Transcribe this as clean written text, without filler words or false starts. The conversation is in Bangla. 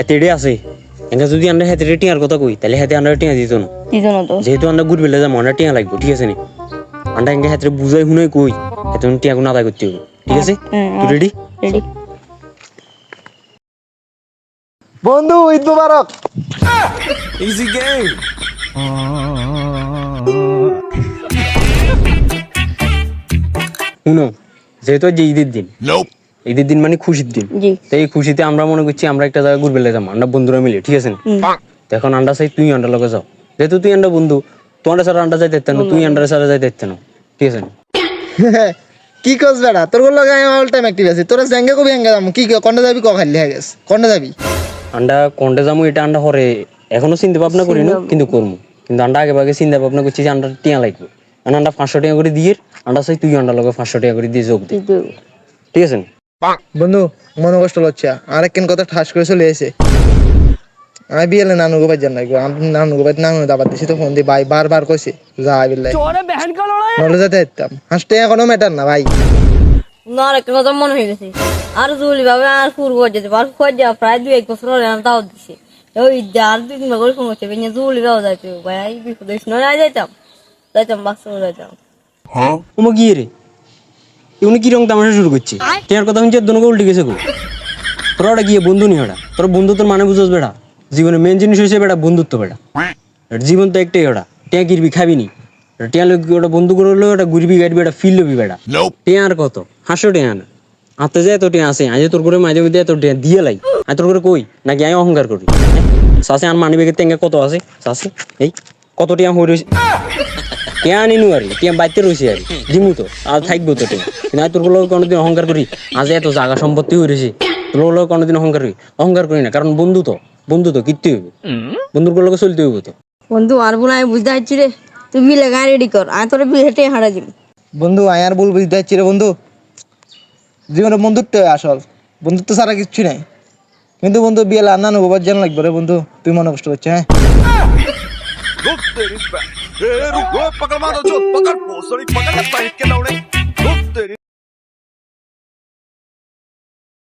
এতেড়ে আছে এঙ্গা যদি আমরা হেতে টিয়ার কথা কই তাহলে হেতে আমরা টিয়া দিত না তো যেহেতু আমরা ঘুরবে যাবো আমরা টিয়া লাগবো ঠিক আছে নি আমরা এঙ্গা হেতে বুঝাই শুনাই কই হেতে টিয়া গুণ আদায় করতে হবে ঠিক আছে তুই রেডি রেডি বন্ধু ঈদ মুবারক। Easy game. শুনো যেহেতু যে ঈদের দিন Nope. ঈদের দিন মানে খুশির দিন জি তো এই খুশিতে আমরা মনে করছি আমরা একটা জায়গায় ঘুরবে যাবো আমরা বন্ধুরা মিলে ঠিক আছে নি? তো এখন আন্ডা চাই তুই আন্ডা লগে যাও যেহেতু তুই আন্ডা বন্ধু তোমার ছাড়া আন্ডা যাইতে ইত্যান্ন তুই আন্ডা ছাড়া যাইতে ইত্যান্ন ঠিক আছে নি? কি কস বেড়া তোর লগে আমি অল টাইম অ্যাক্টিভ আছি তোরা জাঙ্গা কবি হ্যাঙ্গা যাম কি কোনটা যাবি ক খালি হয়ে গেছে কোনটা যাবি আন্ডা কোনটা যাবো এটা আন্ডা হরে এখনো চিন্তা ভাবনা করি না কিন্তু করবো কিন্তু আন্ডা আগে ভাগে চিন্তা ভাবনা করছি যে আন্ডা টিয়া লাগবে আর আন্ডা 500 টাকা করে দিয়ে আন্ডা চাই তুই আন্ডা লগে 500 টাকা করে দিয়ে যোগ দে ঠিক আছে নি? বন্ধু মনে কষ্ট লচ্ছে আর একদিন কথা ঠাস করে চলে এসে আমি বিয়েলে নানু গোবাই জান লাগবে নানু গোবাই নানু দাবার দিছি তো ফোন দিয়ে ভাই বারবার কইছে যা বিল্লাই নলে যেতে দিতাম হাসতে এখনো ম্যাটার না ভাই না আর একটা কথা মনে হয়ে গেছে আর জুলি ভাবে আর পূর্ব যেতে পার খোঁজ যাওয়া প্রায় 2-1 বছর হলে আমি তাও দিছে ওই আর 2-3 বার করে ফোন করছে বেঞ্জে জুলি ভাও যাইতে ভাই বিপদ হইস না যাইতাম বাক্স যাইতাম Huh? ওমা কি রে উনি কি রং তামাশা শুরু করছে টিয়ার কথা শুনছি দোনো উল্টে গেছে গো তোরা ওটা গিয়ে বন্ধু নি ওটা তোর বন্ধুত্বের মানে বুঝোস বেটা জীবনে মেন জিনিস হয়েছে বেটা বন্ধুত্ব বেটা জীবন তো একটাই ওটা টিয়া গিরবি খাবি নি টিয়া লোক ওটা বন্ধু করলে ওটা ঘুরবি গাড়বি এটা ফিল লবি বেটা Nope. টিয়া আর কত 500 টিয়া না আতে যায় তো টিয়া আছে আজ তোর করে মাঝে মধ্যে এত টিয়া দিয়ে লাই আমি তোর করে কই নাকি আমি অহংকার করি চাষে আর মানি বেগের তেঙ্গে কত আছে চাষে এই কত টিয়া হয়ে রয়েছে টিয়া আনিনু আর টিয়া বাইতে রয়েছে আর দিমু তো আর থাকবো তো টিয়া কিন্তু আমি তোর লোক কোনোদিন অহংকার করি আজ এত জায়গা সম্পত্তি হয়ে রয়েছে তোর লোক কোনোদিন অহংকার করি না কারণ বন্ধু তো কিত্তি হইবে বন্ধুর লোক চলতে হইব তো বন্ধু আর বোন আমি বুঝতে পারছি রে তুই বিলে গায়ে রেডি কর আমি তোর বিলে হেঁটে হারা দিবি বন্ধু আয়ার বল বুঝতে যাচ্ছি রে বন্ধু জীবনে বন্ধুত্ব আসল বন্ধুত্ব ছাড়া কিচ্ছু নাই কিন্তু বন্ধু বিয়েলে আর নানু গোবাই জান লাগবে রে বন্ধু তুই মনে কষ্ট হচ্ছে হ্যাঁ रुक तेरी रुक पकड़ मारो जो पकड़ पोसड़ी पकड़ के लौड़े